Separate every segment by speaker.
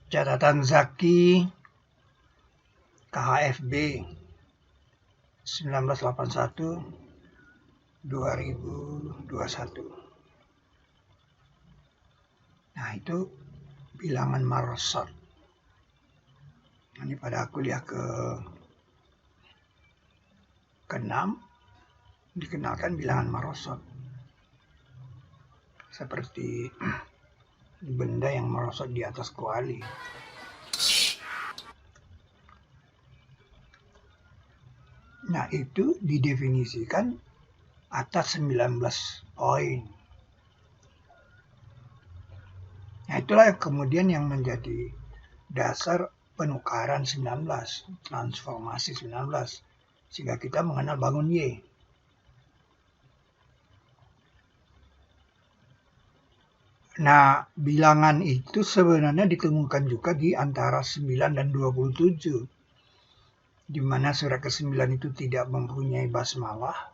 Speaker 1: Catatan Zaki KHFB 1981-2021. Nah, itu bilangan marosot. Ini pada kuliah ke-6 dikenalkan bilangan marosot. Seperti benda yang merosot di atas kuali. Nah, itu didefinisikan atas 19 poin. Nah, itulah kemudian yang menjadi dasar penukaran 19, transformasi 19, sehingga kita mengenal bangun Y. Nah, bilangan itu sebenarnya ditemukan juga di antara 9 dan 27, di mana surat ke-9 itu tidak mempunyai basmalah,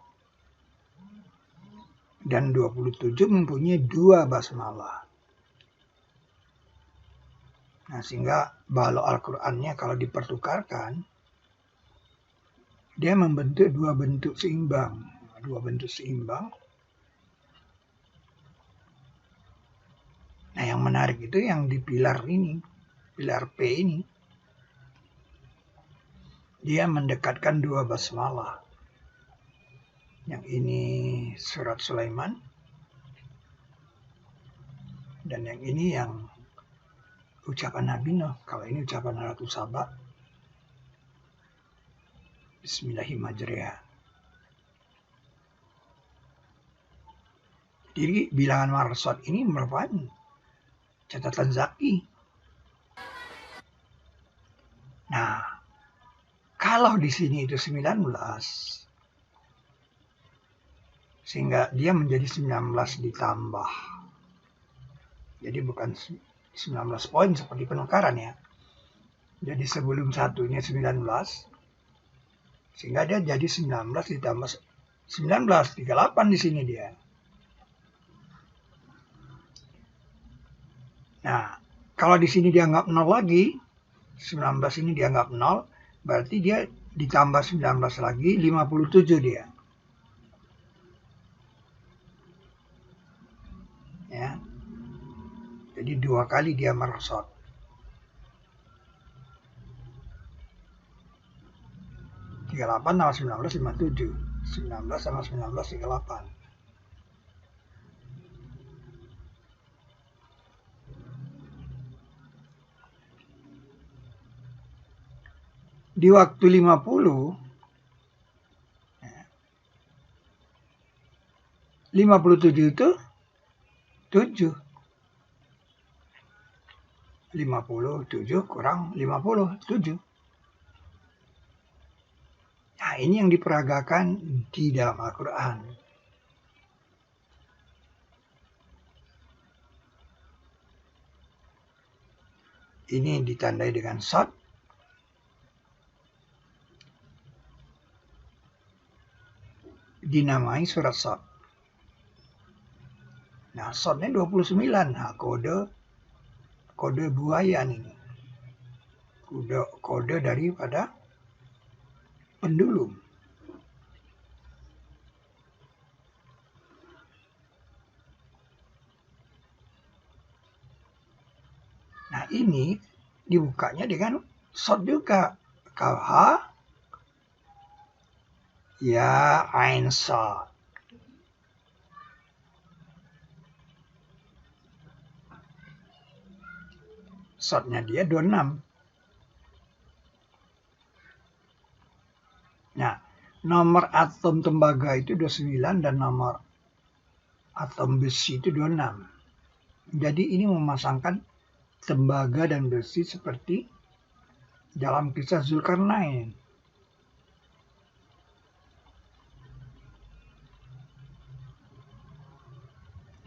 Speaker 1: dan 27 mempunyai 2 basmalah. Nah, sehingga balok Al-Qur'annya kalau dipertukarkan, dia membentuk dua bentuk seimbang. Nah, yang menarik itu yang di pilar ini, pilar P ini, dia mendekatkan 2 basmalah. Yang ini surat Sulaiman, dan yang ini yang ucapan Nabi Nuh. Kalau ini ucapan Ratu Saba, Bismillahirrahmanirrahim. Jadi bilangan marosot ini merupakan catatan Zaki. Nah, kalau di sini itu 19, sehingga dia menjadi 19 ditambah. Jadi bukan 19 poin seperti penukaran ya. Jadi sebelum satunya 19, sehingga dia jadi 19 ditambah 19, 38 di sini dia. Nah, kalau di sini dianggap 0 lagi, 19 ini dianggap 0, berarti dia ditambah 19 lagi, 57 dia. Ya. Jadi 2 kali dia merosot. 38 tambah 19, 57. 19 sama 19, 38. Di waktu 50, 57 itu 7. 57 kurang 50, 7. Nah, ini yang diperagakan di dalam Al-Quran. Ini ditandai dengan shad. Dinamai surat shad. Nah, shadnya 29. Nah, kode buayan ini. Kode daripada pendulum. Nah, ini dibukanya dengan shad juga. Kafha ya ain shad. Shadnya dia 26. Nah, nomor atom tembaga itu 29 dan nomor atom besi itu 26. Jadi ini memasangkan tembaga dan besi seperti dalam kisah Zulkarnain.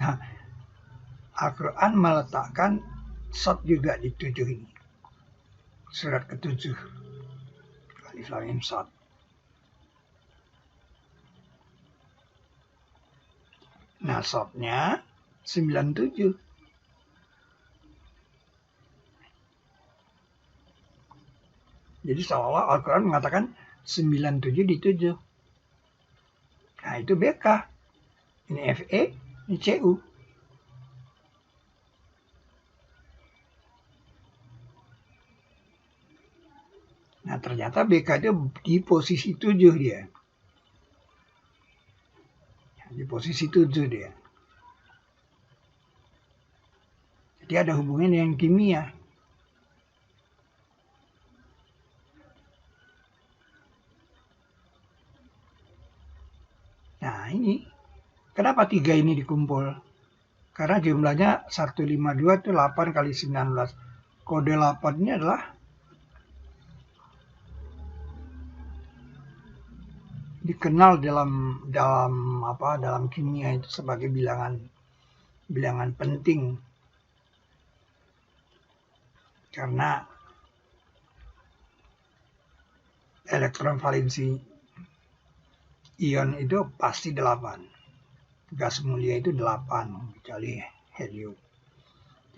Speaker 1: Nah, Al-Quran meletakkan shad juga di 7 ini. Surat ke-7. Alif Lam Mim Shad. Nah, shadnya 97. Jadi seolah Al-Quran mengatakan 97 di 7. Nah itu BK. Ini FE, ini CU. Nah ternyata BK itu di posisi 7 dia. Di posisi 7 dia. Jadi ada hubungan dengan kimia. Nah ini, kenapa 3 ini dikumpul? Karena jumlahnya 152 itu 8 kali 19. Kode 8 ini adalah dikenal dalam kimia itu sebagai bilangan penting. Karena elektron valensi ion itu pasti 8. Gas mulia itu 8, kecuali helium.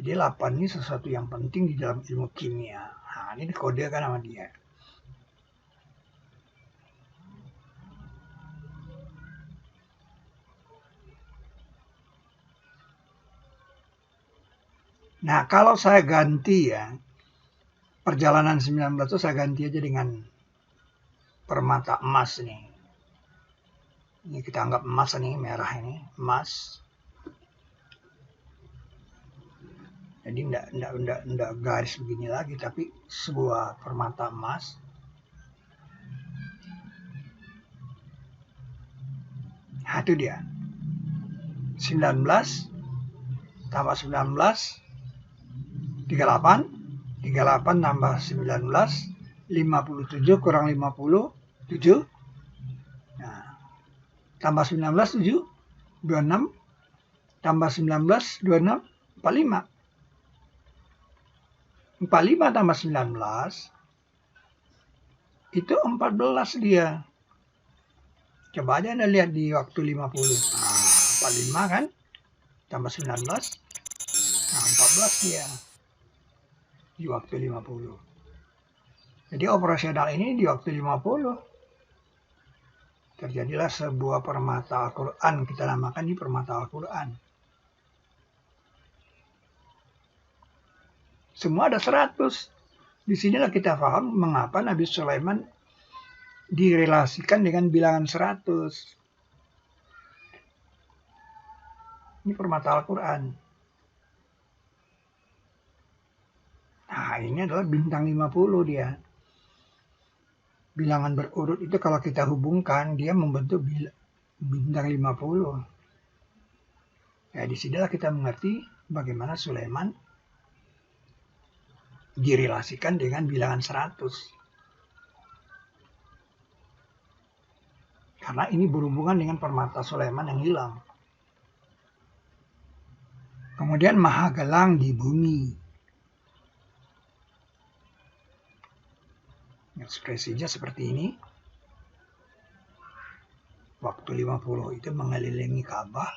Speaker 1: Jadi 8 ini sesuatu yang penting di dalam ilmu kimia. Nah, ini dikodekan sama dia. Nah, kalau saya ganti ya, perjalanan 19 itu saya ganti aja dengan permata emas nih. Ini kita anggap emas nih, merah ini, emas. Jadi enggak garis begini lagi, tapi sebuah permata emas. Nah, itu dia. 19 tambah 19, 38. 38 tambah 19, 57 kurang 50, 7. Nah, tambah 19, 7, 26. Tambah 19, 26, 45. 45 tambah 19 itu 14 dia. Coba aja Anda lihat di waktu 50. Nah, 45 kan? Tambah 19. Nah, 14 dia. Di waktu 50. Jadi operasional ini di waktu 50. Terjadilah sebuah permata Al-Quran. Kita namakan ini permata Al-Quran. Semua ada 100. Disinilah kita paham mengapa Nabi Sulaiman direlasikan dengan bilangan 100. Ini permata Al-Quran. Nah, ini adalah bintang 50 dia. Bilangan berurut itu kalau kita hubungkan, dia membentuk bintang 50. Ya, disinilah kita mengerti bagaimana Sulaiman direlasikan dengan bilangan 100. Karena ini berhubungan dengan permata Sulaiman yang hilang. Kemudian maha gelang di bumi. Ekspresinya seperti ini. Waktu 50 itu mengelilingi Ka'bah.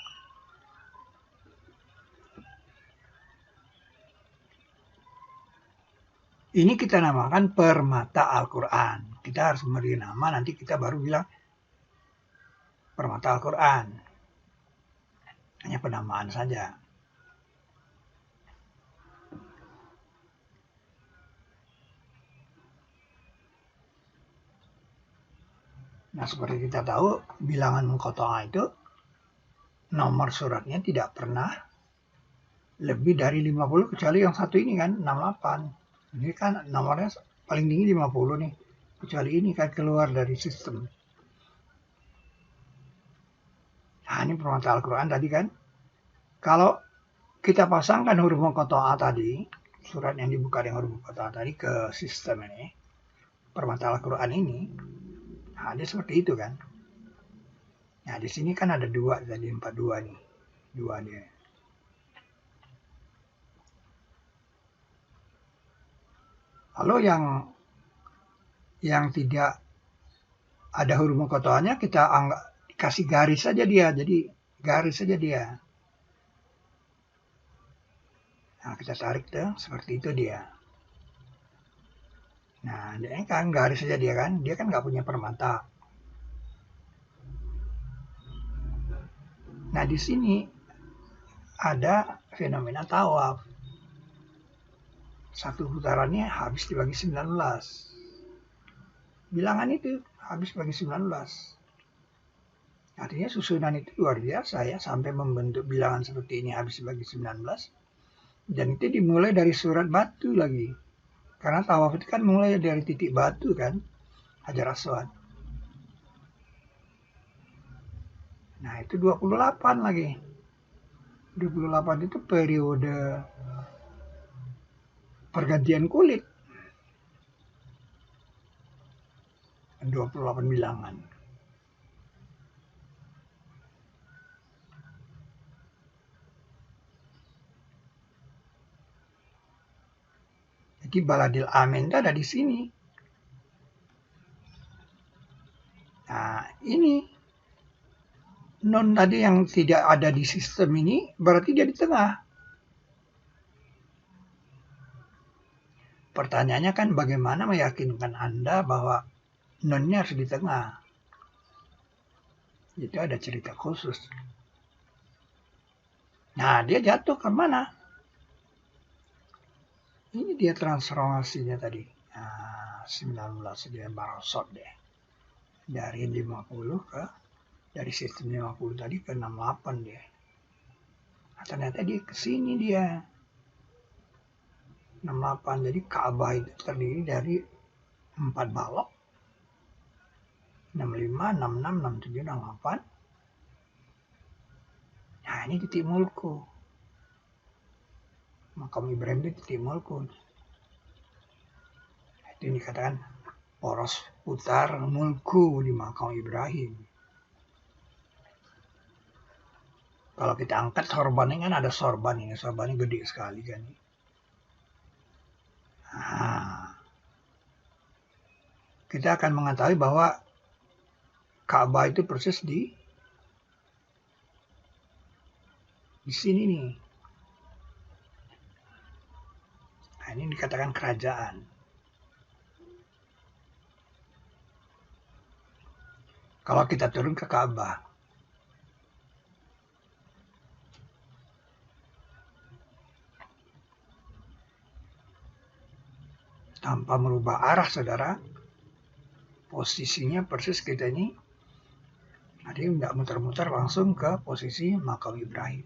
Speaker 1: Ini kita namakan permata Al-Quran. Kita harus memberi nama, nanti kita baru bilang permata Al-Quran. Hanya penamaan saja. Nah, seperti kita tahu, bilangan Muqatta'ah itu nomor suratnya tidak pernah lebih dari 50, kecuali yang satu ini kan, 68. Ini kan nomornya paling tinggi 50 nih. Kecuali ini kan keluar dari sistem. Nah, ini permata Al-Quran tadi kan. Kalau kita pasangkan huruf Muqatta'ah tadi, surat yang dibuka dengan huruf Muqatta'ah tadi ke sistem ini, permata Al-Quran ini, nah dia seperti itu kan. Nah, di sini kan ada 2, jadi 42 nih. 2 dia. Lalu yang tidak ada huruf Muqatta'ahnya kita kasih garis saja dia. Jadi garis saja dia. Nah, kita tarik tuh, seperti itu dia. Nah, dia kan garis saja dia kan nggak punya permata. Nah, di sini ada fenomena tawaf. Satu putarannya habis dibagi 19. Bilangan itu habis bagi 19. Artinya susunan itu luar biasa ya, sampai membentuk bilangan seperti ini habis bagi 19. Dan itu dimulai dari surat batu lagi. Karena tawaf itu kan mulai dari titik batu kan, Hajar Aswad. Nah, itu 28 lagi. 28 itu periode pergantian kulit. 28 bilangan. Jadi Baladil Amin itu ada di sini. Nah, ini non tadi yang tidak ada di sistem ini berarti dia di tengah. Pertanyaannya kan bagaimana meyakinkan Anda bahwa nonnya harus di tengah. Itu ada cerita khusus. Nah, dia jatuh ke mana? Ini dia transformasinya tadi. Nah, 19 dia barosot deh. Dari 50 dari sistem 50 tadi ke 68 dia. Nah, ternyata dia ke sini dia. 68. Jadi Ka'bah itu terdiri dari 4 balok. 65, 66, 67, 68. Nah, ini titik mulku. Makam Ibrahim itu titik mulku. Itu yang dikatakan poros putar mulku di makam Ibrahim. Kalau kita angkat sorban ini kan ada sorban ini. Sorbannya gede sekali kan. Nah, kita akan mengetahui bahwa Ka'bah itu persis di sini nih. Nah, ini dikatakan kerajaan. Kalau kita turun ke Ka'bah, tanpa merubah arah, saudara, posisinya persis kita ini, jadi nggak muter-muter langsung ke posisi makam Ibrahim.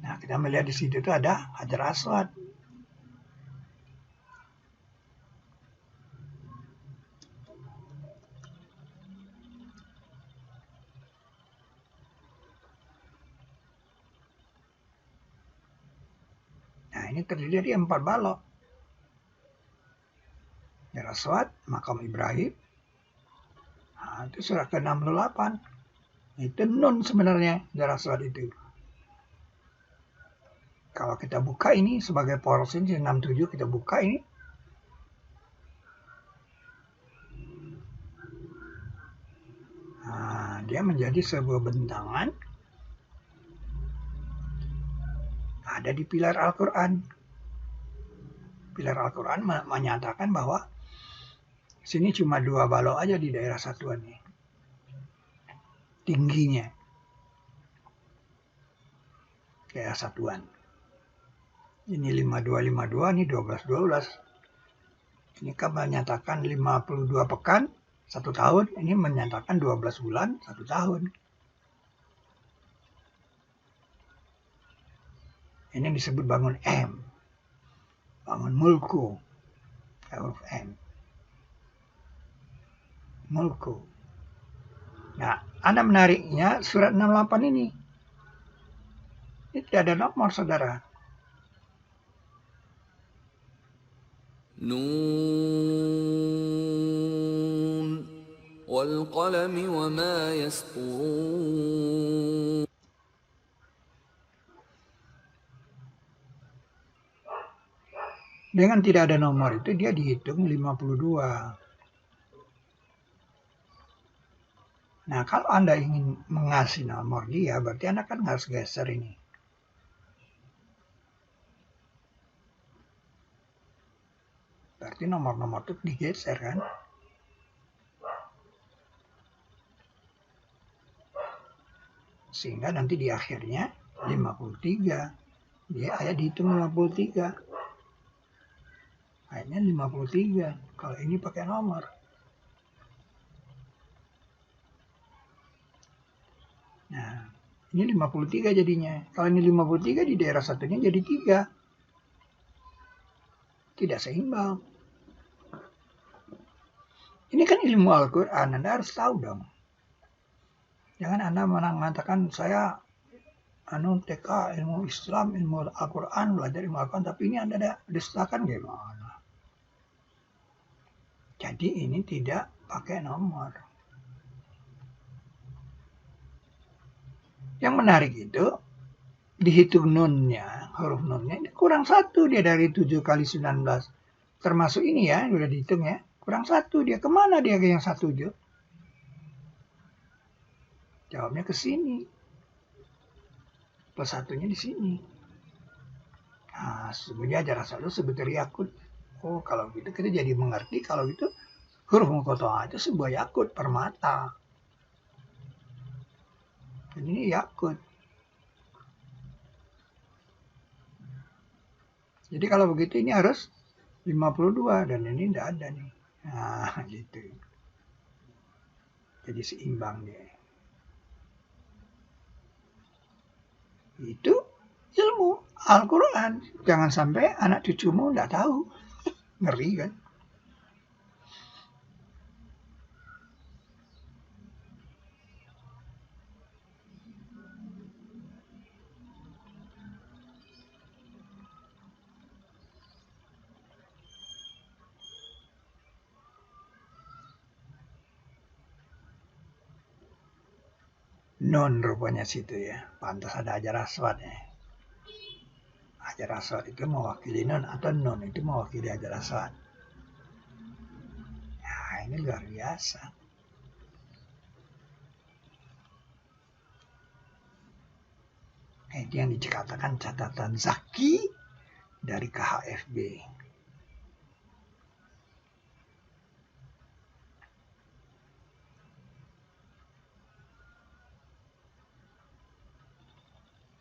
Speaker 1: Nah, kita melihat di situ itu ada Hajar Aswad. Nah, ini terdiri dari 4 balok. Hajar Aswad, makam Ibrahim. Nah, itu surat ke-68. Itu nun sebenarnya Hajar Aswad itu. Kalau kita buka ini sebagai poros ini 67 kita buka ini. Nah, dia menjadi sebuah bentangan ada di pilar Al-Quran. Pilar Al-Quran menyatakan bahwa sini cuma 2 balok aja di daerah satuan nih. Tingginya. Daerah satuan. Ini 5252, ini 1212. Ini kan menyatakan 52 pekan, 1 tahun. Ini menyatakan 12 bulan, 1 tahun. Ini disebut bangun M. Bangun mulku. Huruf M. Mulku. Nah, Anda menariknya surat 68 ini. Ini tidak ada nomor, saudara.
Speaker 2: نون والقلم وما يسطرون.
Speaker 1: Dengan tidak ada nomor itu dia dihitung 52. Nah, kalau Anda ingin mengasih nomor dia, berarti Anda kan harus geser ini. Berarti nomor-nomor itu digeser kan? Sehingga nanti di akhirnya 53. Dia ayat dihitung 53. Ayatnya 53. Kalau ini pakai nomor. Nah, ini 53 jadinya. Kalau ini 53 di daerah satunya jadi 3. Tidak seimbang. Ini kan ilmu Al-Quran, Anda harus tahu dong. Jangan Anda mengatakan saya TK ilmu Islam, ilmu Al-Quran, belajar ilmu Al-Quran, tapi ini Anda ada dustakan gimana? Jadi ini tidak pakai nomor. Yang menarik itu, dihitung nunnya, huruf nunnya, kurang 1 dia dari 7 kali 19. Termasuk ini ya, udah dihitung ya. Kurang 1 dia. Kemana dia ke yang 1, Jo? Jawabnya ke sini. Plus 1-nya di sini. Nah, sebenarnya ajar asal itu sebetulnya yakut. Oh, kalau gitu kita jadi mengerti kalau itu huruf muqatta'ah itu sebuah yakut permata. Dan ini yakut. Jadi kalau begitu ini harus 52 dan ini tidak ada nih. Nah, gitu. Jadi seimbang dia. Itu ilmu Al-Quran. Jangan sampai anak cucumu tidak tahu. Ngeri kan? Nun rupanya situ ya. Pantas ada Hajar Aswad ya. Hajar Aswad itu mewakili nun atau nun itu mewakili Hajar Aswad. Nah, ini luar biasa. Itu yang dikatakan catatan Zaki dari KHFB.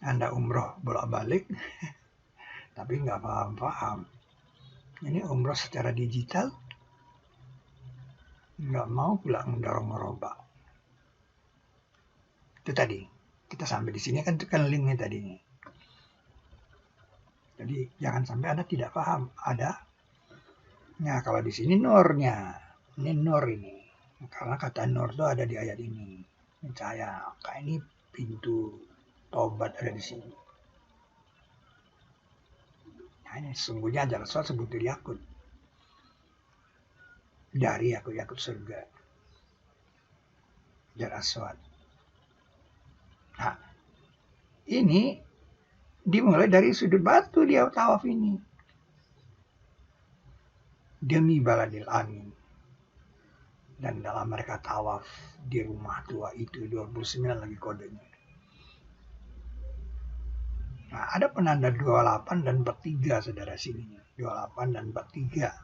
Speaker 1: Anda umroh bolak-balik, tapi nggak paham-paham. Ini umroh secara digital, nggak mau pula mendorong merubah. Itu tadi, kita sampai di sini kan tekan linknya tadi. Jadi jangan sampai Anda tidak paham. Ada, nah kalau di sini nurnya, ini nur ini. Karena kata nur itu ada di ayat ini. Ini cahaya, kayak ini pintu tobat ada di sini. Nah ini sesungguhnya Hajar Aswad sebetulnya yakut. Dari yakut surga. Hajar Aswad. Nah, ini dimulai dari sudut batu dia tawaf ini. Demi baladil amin. Dan dalam mereka tawaf di rumah tua itu 29 lagi kodenya. Nah, ada penanda 28 dan 43 saudara sini. 28 dan 43.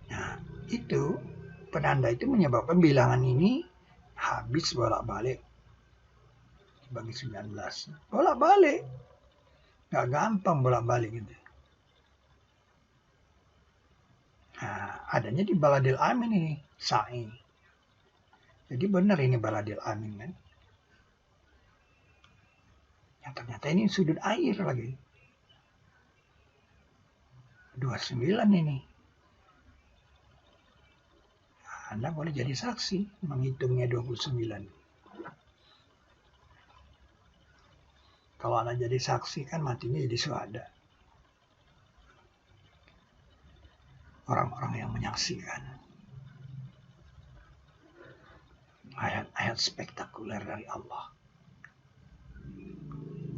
Speaker 1: Nah, itu penanda itu menyebabkan bilangan ini habis bolak-balik bagi 19. Bolak-balik. Gak gampang bolak-balik gitu. Nah, adanya di baladil amin ini, sa'i. Jadi benar ini baladil amin kan. Yang ternyata ini sudut air lagi. 29 ini. Anda boleh jadi saksi menghitungnya 29. Kalau Anda jadi saksi kan matinya jadi syuhada. Orang-orang yang menyaksikan ayat-ayat spektakuler dari Allah.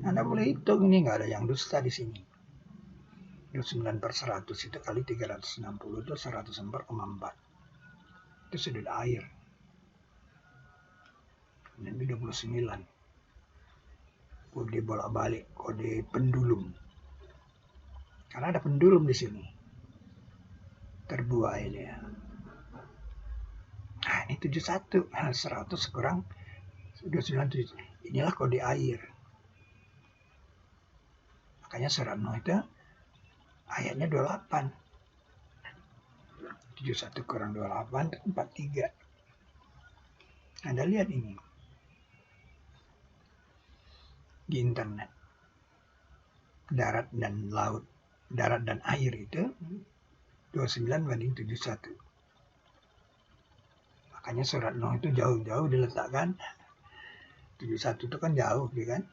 Speaker 1: Anda boleh hitung ini nggak ada yang dusta di sini. 29/100 itu kali 360 itu 104,4. Itu sudut air. Ini 29. Kode bolak-balik, kode pendulum. Karena ada pendulum di sini. Terbuai ini ya. Nah, ini 71. 100 kurang 297. Inilah kode air. Makanya surat Nuh itu ayatnya 28. 71 kurang 28, 43. Anda lihat ini di internet. Darat dan laut, darat dan air itu 29 banding 71. Makanya surat Nuh itu jauh-jauh diletakkan. 71 itu kan jauh, kan?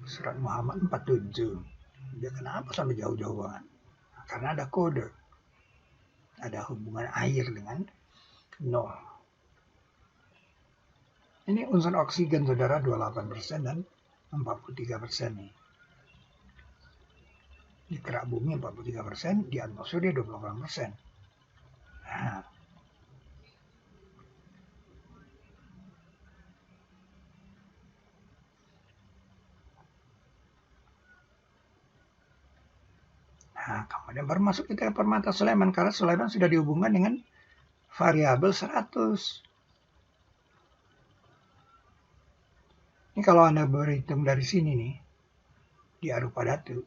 Speaker 1: Surat Muhammad 47. Dia kenapa sampai jauh-jauh banget? Karena ada kode. Ada hubungan air dengan Nuh. Ini unsur oksigen, saudara, 28% dan 43% nih. Di kerak bumi 43%, di atmosfer dia 28%. Nah, kemudian baru masuk kita ke permata Sulaiman, karena Sulaiman sudah dihubungkan dengan variabel 100. Ini kalau Anda berhitung dari sini nih, di Arupa Datu,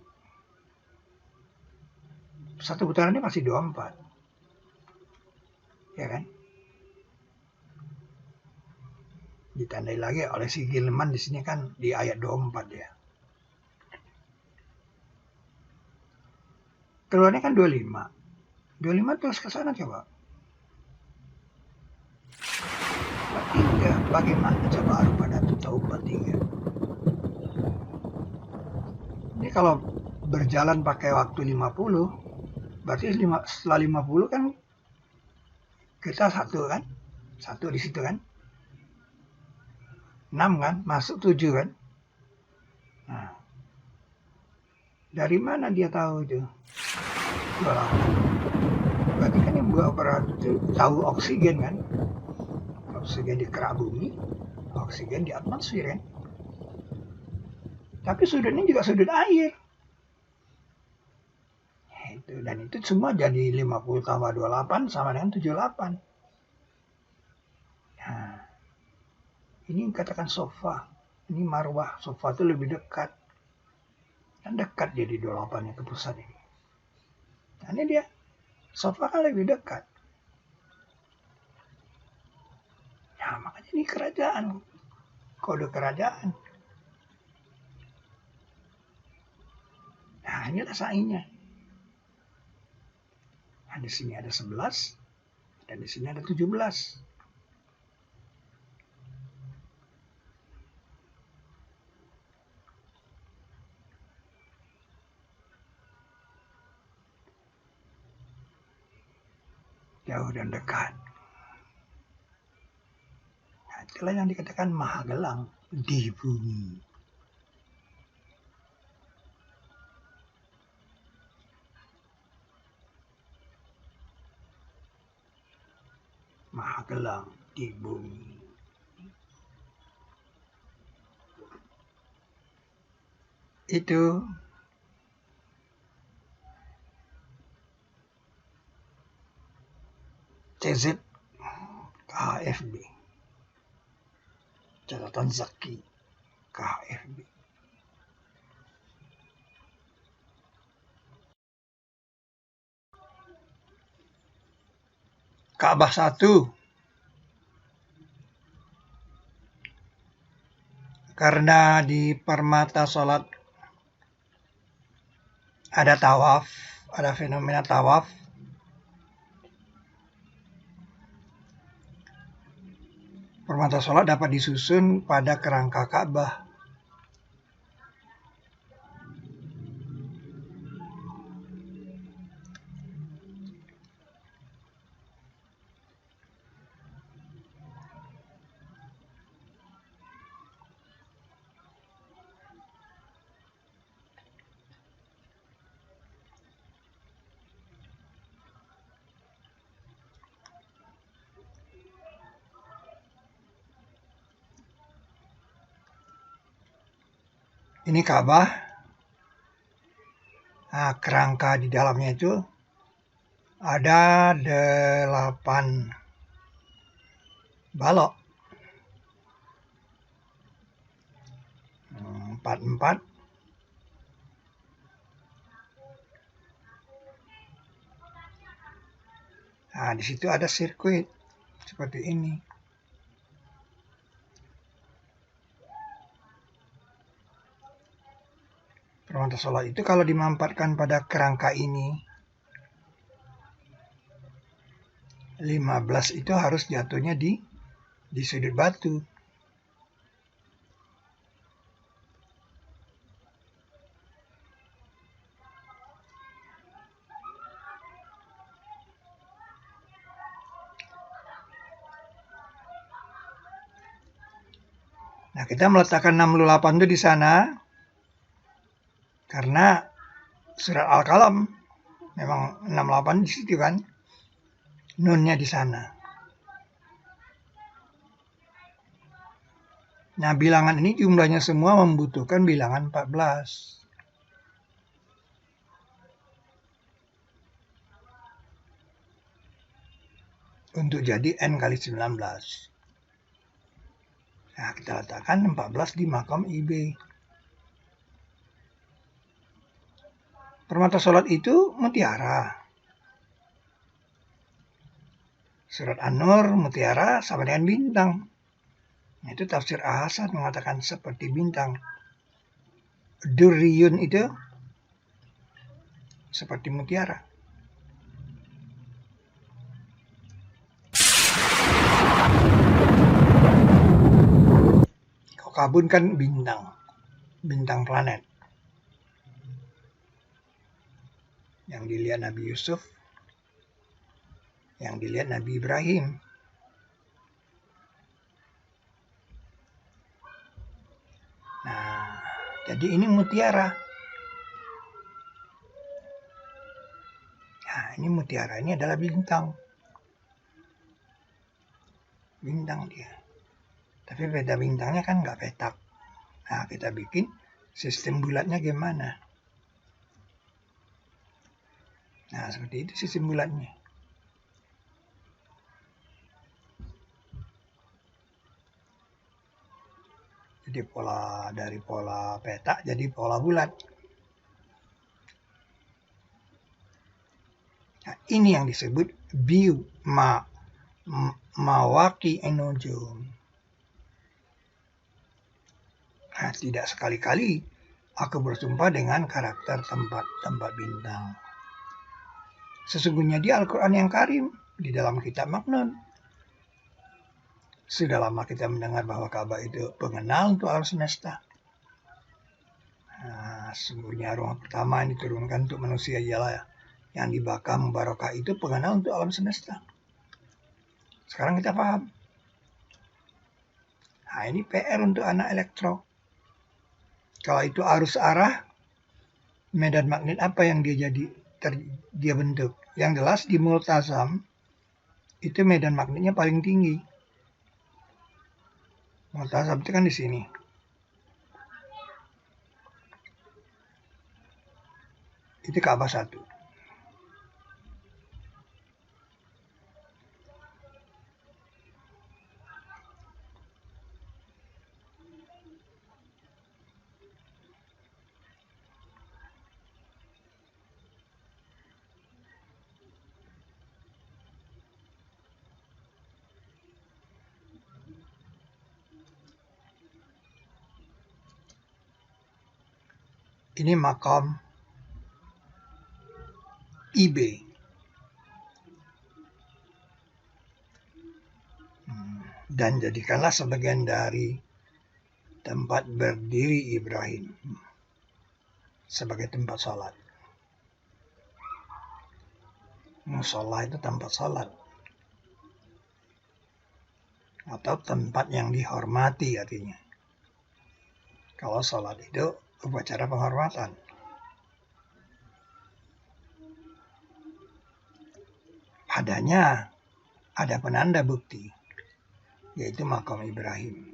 Speaker 1: satu putarannya masih 24. Ya kan? Ditandai lagi oleh si Gilman di sini kan di ayat 24 ya. Keluarnya kan 25. 25 terus ke sana coba. 43. Bagaimana coba Arupa Datu tahu 43? Ini kalau berjalan pakai waktu 50, berarti setelah 50 kan kita satu kan? Satu di situ kan? 6 kan? Masuk 7 kan? Nah, dari mana dia tahu itu? 28. Berarti kan yang buat operat itu tahu oksigen kan? Oksigen di kerak bumi, oksigen di atmosfer kan? Tapi sudutnya juga sudut air. Dan itu semua jadi 50 tambah 28 sama dengan 78. Nah, ini katakan sofa. Ini marwah. Sofa itu lebih dekat. Dan dekat jadi 28 ke pusat ini. Nah, ini dia. Sofa kan lebih dekat. Nah, makanya ini kerajaan. Kode kerajaan. Nah, inilah saingnya. Nah, di sini ada 11. Dan di sini ada 17. Jauh dan dekat. Nah, itulah yang dikatakan Mahagelang di bumi. Mahagelang di bumi. Itu CZ KHFB. Catatan Zaki KHFB. Ka'bah 1. Karena di permata sholat ada tawaf, ada fenomena tawaf. Permata sholat dapat disusun pada kerangka Ka'bah. Ini Ka'bah. Nah, kerangka di dalamnya itu ada 8 balok. 4-4. Nah, di situ ada sirkuit seperti ini. Permata sholat itu kalau dimampatkan pada kerangka ini, 15 itu harus jatuhnya di sudut batu. Nah, kita meletakkan 68 itu di sana karena surat Al-Qalam memang 68 di situ kan. Nunnya di sana. Nah, bilangan ini jumlahnya semua membutuhkan bilangan 14. Untuk jadi N kali 19. Nah, kita letakkan 14 di makam IB. Permata sholat itu mutiara. Surat An-Nur mutiara sama dengan bintang. Itu tafsir Ahsan mengatakan seperti bintang. Durriyun itu seperti mutiara. Kabun kan bintang planet. Yang dilihat Nabi Yusuf, yang dilihat Nabi Ibrahim. Nah, jadi ini mutiara. Nah, ini mutiara, ini adalah bintang. Bintang dia. Tapi beda bintangnya kan nggak petak. Nah, kita bikin sistem bulatnya gimana? Nah, seperti itu sistem bulatnya. Jadi dari pola petak jadi pola bulat. Nah, ini yang disebut mawaki enojum. Nah, tidak sekali-kali aku bersumpah dengan karakter tempat bintang. Sesungguhnya di Al-Quran yang Karim, di dalam kitab Maknun. Sudah lama kita mendengar bahwa Ka'bah itu pengenal untuk alam semesta. Nah, sesungguhnya rumah pertama yang diturunkan untuk manusia ialah yang dibakar mubarakah itu pengenal untuk alam semesta. Sekarang kita paham. Nah, ini PR untuk anak elektro. Kalau itu arus arah, medan magnet apa yang dia bentuk? Yang jelas di multazam itu medan magnetnya paling tinggi. Multazam itu kan di sini. Itu Ka'bah 1. Ini makam IB. Dan jadikanlah sebagian dari tempat berdiri Ibrahim sebagai tempat salat. Musola itu tempat salat. Atau tempat yang dihormati artinya. Kalau salat itu upacara penghormatan. Padanya ada penanda bukti, yaitu makam Ibrahim.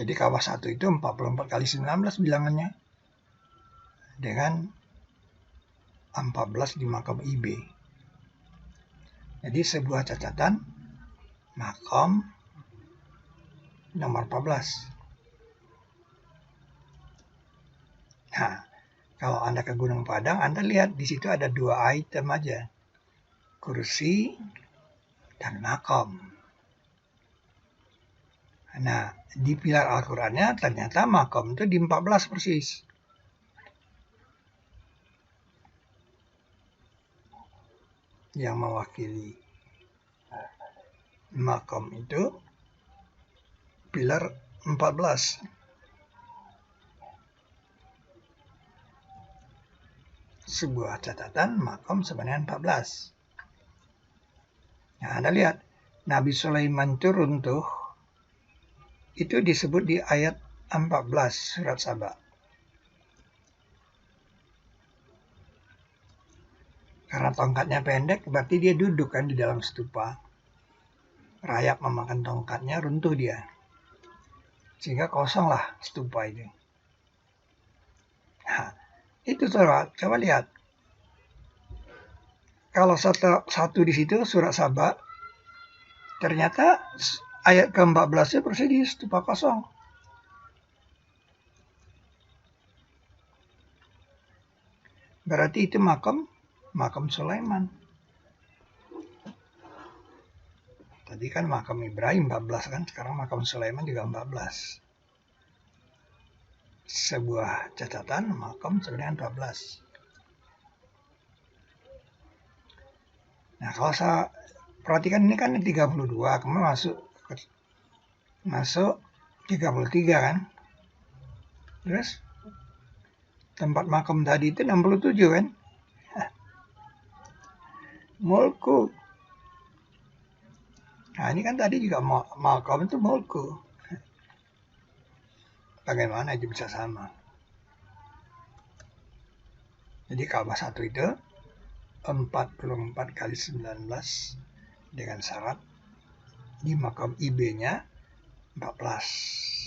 Speaker 1: Jadi Ka'bah 1 itu 44 kali 19 bilangannya. Dengan 14 di makam IB. Jadi sebuah catatan makam nomor 14. Nah, kalau Anda ke Gunung Padang, Anda lihat di situ ada 2 item aja. Kursi dan makam. Nah, di pilar Al-Qur'annya ternyata makam itu di 14 persis. Yang mewakili makam itu pilar 14. Sebuah catatan makam sebenarnya 14. Nah, Anda lihat, Nabi Sulaiman itu runtuh, itu disebut di ayat 14 surat Saba. Karena tongkatnya pendek, berarti dia duduk kan di dalam stupa. Rayap memakan tongkatnya, runtuh dia. Sehingga kosonglah stupa itu. Nah, itu coba lihat. Kalau satu di situ surat Saba, ternyata ayat ke-14 persis di stupa kosong. Berarti itu makam Sulaiman. Tadi kan makam Ibrahim 14 kan, sekarang makam Sulaiman juga 14. Sebuah catatan makam sebenarnya 14. Nah, kalau saya perhatikan ini kan 32, kemudian masuk 33 kan. Terus tempat makam tadi itu 67 kan. Mulku. Nah, ini kan tadi juga makam itu mulku. Bagaimana itu bisa sama? Jadi Ka'bah 1 itu 44 kali 19 dengan syarat di makam IB-nya 14.